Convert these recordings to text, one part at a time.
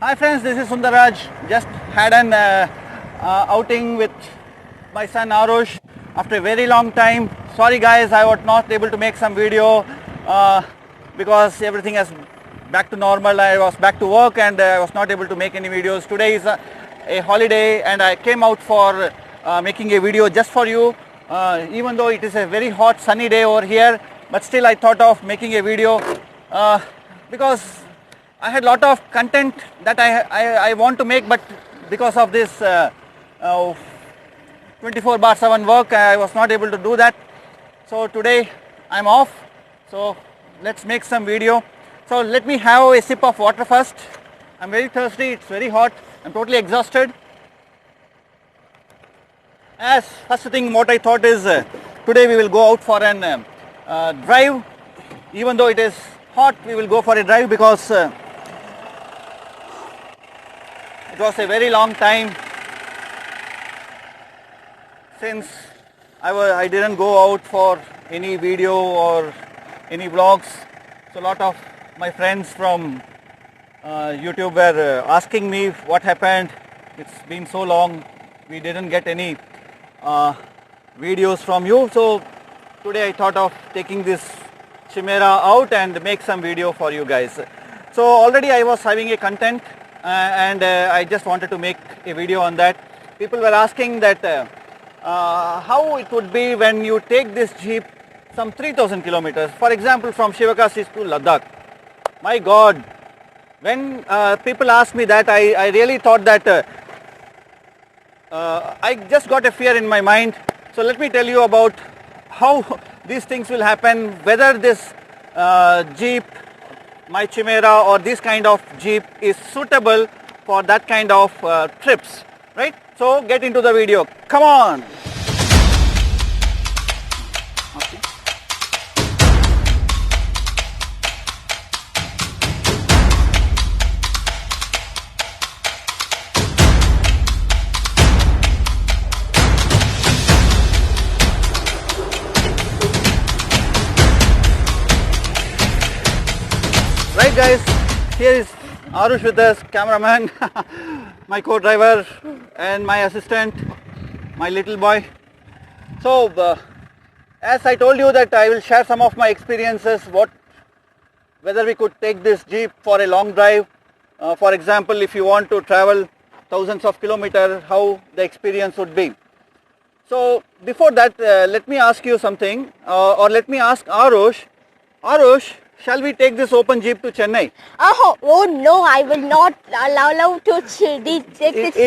Hi friends, this is Sundaraj. Just had an outing with my son Arush after a very long time. Sorry guys, I was not able to make some video because everything is back to normal. I was back to work and I was not able to make any videos. Today is a holiday and I came out for making a video just for you. Even though it is a very hot sunny day over here, but still I thought of making a video because I had a lot of content that I want to make, but because of this 24/7 work, I was not able to do that. So today I'm off. So let's make some video. So let me have a sip of water first. I'm very thirsty. It's very hot. I'm totally exhausted. As first thing, what I thought is today we will go out for an drive. Even though it is hot, we will go for a drive because it was a very long time since I didn't go out for any video or any vlogs. So a lot of my friends from YouTube were asking me what happened. It's been so long, we didn't get any videos from you. So today I thought of taking this Chimera out and make some video for you guys. So already I was having a content and I just wanted to make a video on that. People were asking that how it would be when you take this Jeep some 3000 kilometers, for example from Shivakasi to Ladakh. My God, when people ask me that, I really thought that I just got a fear in my mind. So let me tell you about how these things will happen, whether this Jeep, my Chimera or this kind of Jeep is suitable for that kind of trips, right? So get into the video. Come on. Okay. Right guys, here is Arush with us, cameraman, my co-driver and my assistant, my little boy. So as I told you that I will share some of my experiences, whether we could take this Jeep for a long drive. For example, if you want to travel thousands of kilometers, how the experience would be. So before that, let me ask you something, or let me ask Arush. Arush, shall we take this open Jeep to Chennai? Oh no, I will not allow to take this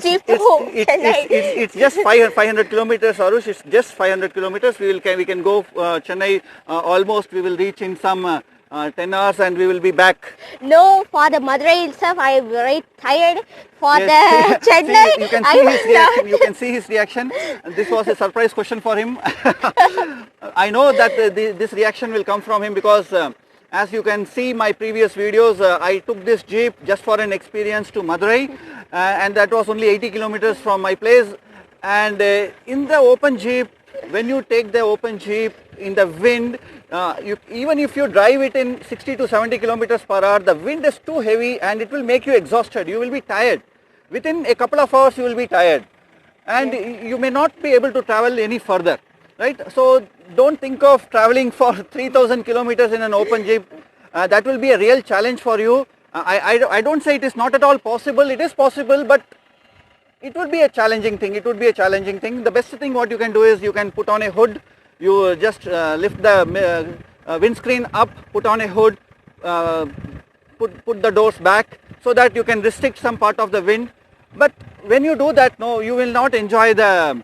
Jeep to Chennai. It's just 500 kilometers, Arush. It's just 500 kilometers. We can go Chennai almost. We will reach in some 10 hours and we will be back. No, for the Madurai itself, I am very tired. For the Chennai, see, you can see his reaction. You can see his reaction. This was a surprise question for him. I know that this reaction will come from him because as you can see my previous videos, I took this Jeep just for an experience to Madurai and that was only 80 kilometers from my place. And in the open Jeep, when you take the open Jeep in the wind, even if you drive it in 60 to 70 kilometers per hour, the wind is too heavy and it will make you exhausted. You will be tired. Within a couple of hours you will be tired and you may not be able to travel any further. Right, so don't think of traveling for 3000 kilometers in an open Jeep. That will be a real challenge for you. I don't say it is not at all possible. It is possible, but it would be a challenging thing. It would be a challenging thing. The best thing what you can do is you can put on a hood. You just lift the windscreen up, put on a hood, put the doors back so that you can restrict some part of the wind. But when you do that, no, you will not enjoy the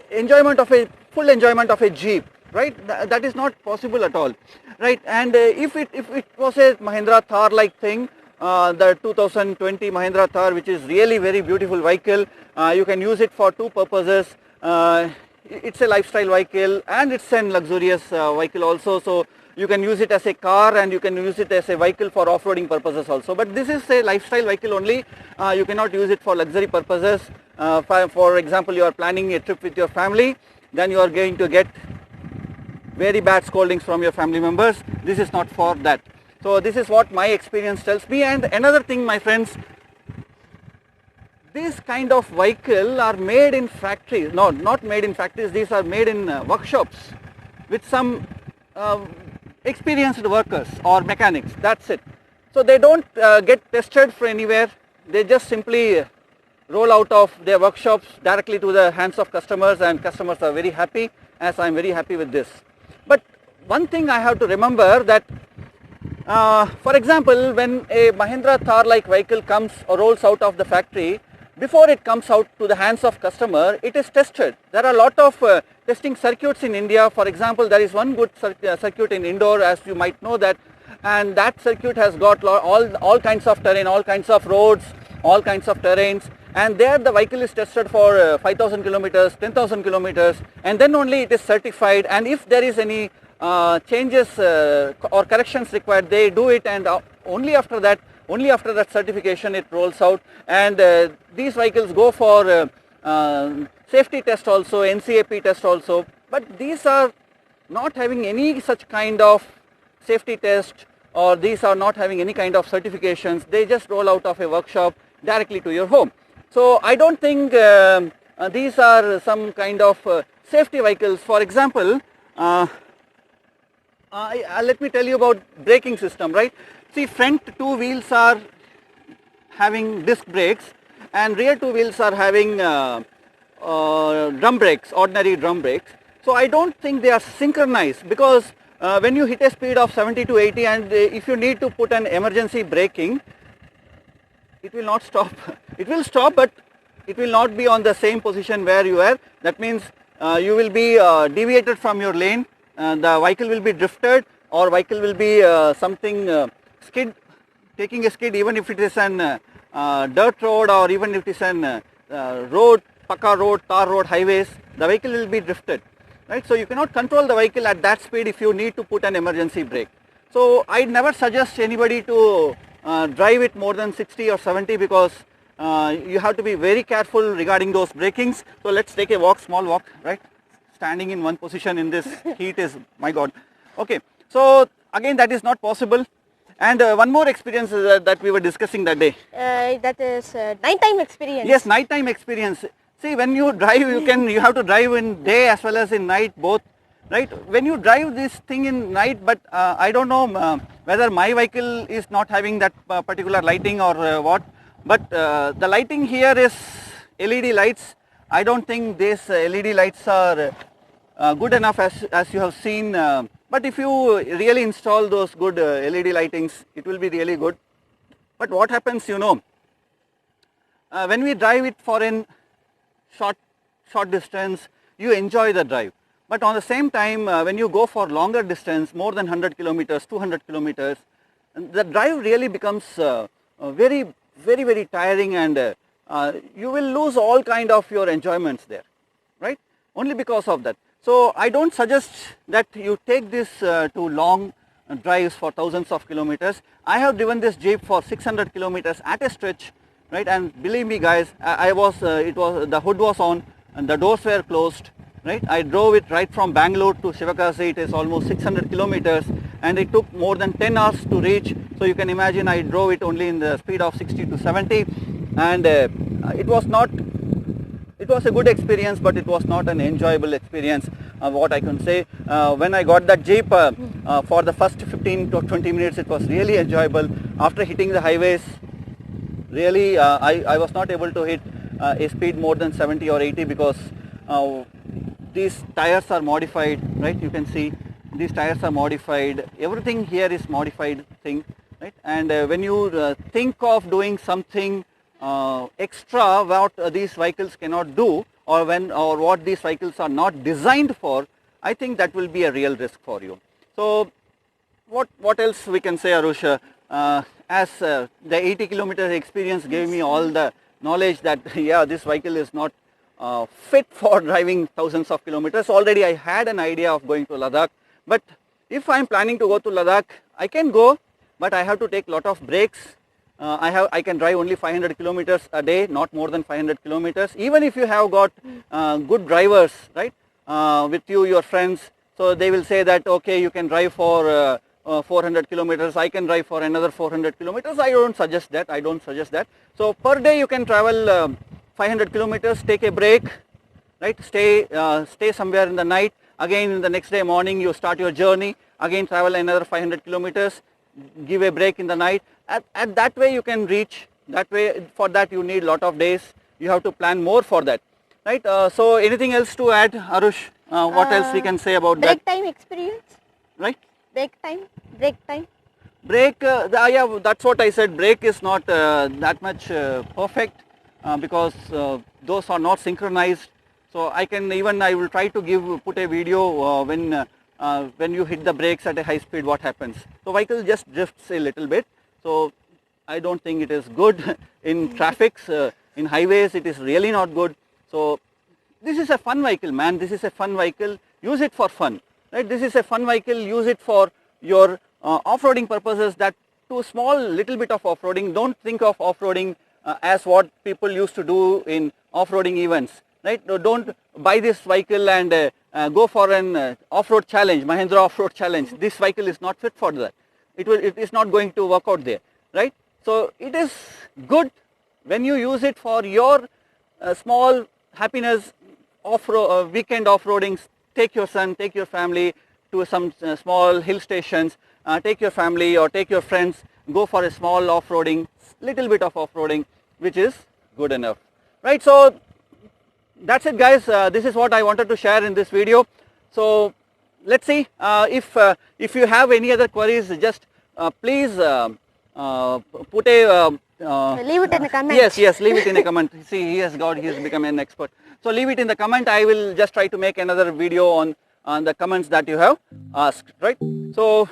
enjoyment of a full enjoyment of a Jeep, right? That is not possible at all, right? And if it was a Mahindra Thar like thing, the 2020 Mahindra Thar, which is really very beautiful vehicle, you can use it for two purposes. It's a lifestyle vehicle and it's a luxurious vehicle also. So you can use it as a car and you can use it as a vehicle for off-roading purposes also. But this is a lifestyle vehicle only. You cannot use it for luxury purposes. For example, you are planning a trip with your family, then you are going to get very bad scoldings from your family members. This is not for that. So this is what my experience tells me. And another thing, my friends, these kind of vehicle are made in factories. No, not made in factories. These are made in workshops with some experienced workers or mechanics. That's it. So they don't get tested for anywhere. They just simply roll out of their workshops directly to the hands of customers, and customers are very happy, as I am very happy with this. But one thing I have to remember that for example, when a Mahindra Thar like vehicle comes or rolls out of the factory, before it comes out to the hands of customer, it is tested. There are a lot of testing circuits in India. For example, there is one good circuit in Indore, as you might know that, and that circuit has got all kinds of terrain, all kinds of roads, all kinds of terrains, and there the vehicle is tested for 5,000 kilometers, 10,000 kilometers, and then only it is certified. And if there is any changes or corrections required, they do it, and only after that certification it rolls out. And these vehicles go for safety test also, NCAP test also, but these are not having any such kind of safety test, or these are not having any kind of certifications. They just roll out of a workshop directly to your home. So I don't think these are some kind of safety vehicles. For example, let me tell you about braking system, right? See, front two wheels are having disc brakes and rear two wheels are having drum brakes, ordinary drum brakes. So I don't think they are synchronized, because when you hit a speed of 70 to 80 and if you need to put an emergency braking, it will not stop. It will stop, but it will not be on the same position where you are. That means you will be deviated from your lane, the vehicle will be drifted, or vehicle will be skid, taking a skid, even if it is an dirt road, or even if it is an road, Pakka road, tar road, highways, the vehicle will be drifted, right? So you cannot control the vehicle at that speed if you need to put an emergency brake. So I never suggest anybody to drive it more than 60 or 70, because you have to be very careful regarding those brakings. So let's take a walk, small walk, right? Standing in one position in this heat is, my God. Okay, so again that is not possible. And one more experience that we were discussing that day. That is nighttime experience. Yes, nighttime experience. See, when you drive, you have to drive in day as well as in night, both, right? When you drive this thing in night, but I don't know whether my vehicle is not having that particular lighting or what, but the lighting here is LED lights. I don't think these LED lights are good enough as you have seen. But if you really install those good LED lightings, it will be really good. But what happens, when we drive it for a short distance, you enjoy the drive. But on the same time, when you go for longer distance, more than 100 kilometers, 200 kilometers, the drive really becomes very, very, very tiring, and you will lose all kind of your enjoyments there, right? Only because of that. So I don't suggest that you take this to long drives for thousands of kilometers. I have driven this Jeep for 600 kilometers at a stretch, right? And believe me, guys, the hood was on and the doors were closed, right? I drove it right from Bangalore to Shivakasi. It is almost 600 kilometers, and it took more than 10 hours to reach. So you can imagine I drove it only in the speed of 60 to 70, and it was a good experience, but it was not an enjoyable experience, what I can say. When I got that Jeep, for the first 15 to 20 minutes, it was really enjoyable. After hitting the highways, really I was not able to hit a speed more than 70 or 80, because these tires are modified, right? You can see these tires are modified. Everything here is modified thing, right? And when you think of doing something extra what these vehicles cannot do, or what these vehicles are not designed for, I think that will be a real risk for you. So what else we can say, Arusha? As the 80 kilometer experience gave me all the knowledge that yeah, this vehicle is not fit for driving thousands of kilometers. Already I had an idea of going to Ladakh, but if I am planning to go to Ladakh, I can go, but I have to take lot of breaks. I can drive only 500 kilometers a day, not more than 500 kilometers. Even if you have got good drivers, right, with you, your friends, so they will say that okay, you can drive for 400 kilometers, I can drive for another 400 kilometers. I don't suggest that. So per day you can travel 500 kilometers, take a break, right? Stay somewhere in the night. Again in the next day morning you start your journey. Again travel another 500 kilometers, give a break in the night. At that way you can reach. That way, for that you need lot of days. You have to plan more for that, right? So anything else to add, Arush? What else we can say about that? Break time experience. Right? Break time. Break, yeah, that's what I said. Break is not that much perfect because those are not synchronized. So I will try to put a video when you hit the brakes at a high speed, what happens. So vehicle just drifts a little bit. So I don't think it is good in traffics, in highways it is really not good. So this is a fun vehicle, man. This is a fun vehicle. Use it for fun, right? This is a fun vehicle. Use it for your off-roading purposes. That to small little bit of off-roading. Don't think of off-roading as what people used to do in off-roading events, right? Don't buy this vehicle and go for an off-road challenge, Mahindra off-road challenge. This vehicle is not fit for that. It is not going to work out there, right? So it is good when you use it for your small happiness, weekend off-roadings. Take your son, take your family to some small hill stations, take your family or take your friends, go for a small off-roading, little bit of off-roading, which is good enough, right? So that's it, guys. This is what I wanted to share in this video. So let's see if you have any other queries, just please put a Leave it in the comment. yes, leave it in a comment. See, he has become an expert. So leave it in the comment. I will just try to make another video on the comments that you have asked, right? So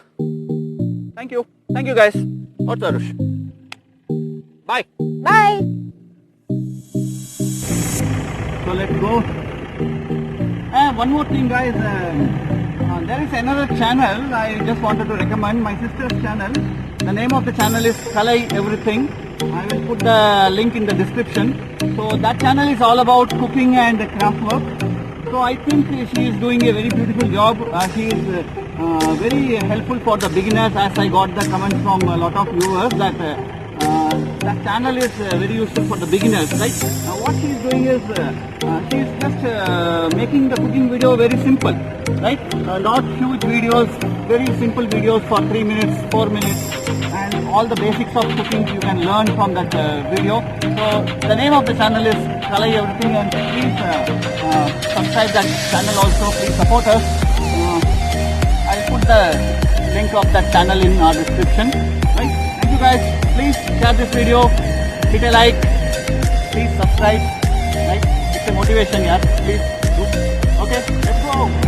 thank you guys. What's Arush? Bye. Bye. So let's go. One more thing, guys. There is another channel I just wanted to recommend, my sister's channel. The name of the channel is Kalai Everything. I will put the link in the description. So that channel is all about cooking and craft work. So I think she is doing a very beautiful job. She is very helpful for the beginners, as I got the comments from a lot of viewers that that channel is very useful for the beginners, right? What she is doing is she is just making the cooking video very simple, right? Not huge videos, very simple videos for 3 minutes, 4 minutes, and all the basics of cooking you can learn from that video. So the name of the channel is Kalai Everything, and please subscribe that channel also. Please support us. I'll put the link of that channel in our description, right? Thank you guys. Please share this video, hit a like, please subscribe, right? It's a motivation, yeah. Please do. Okay, let's go.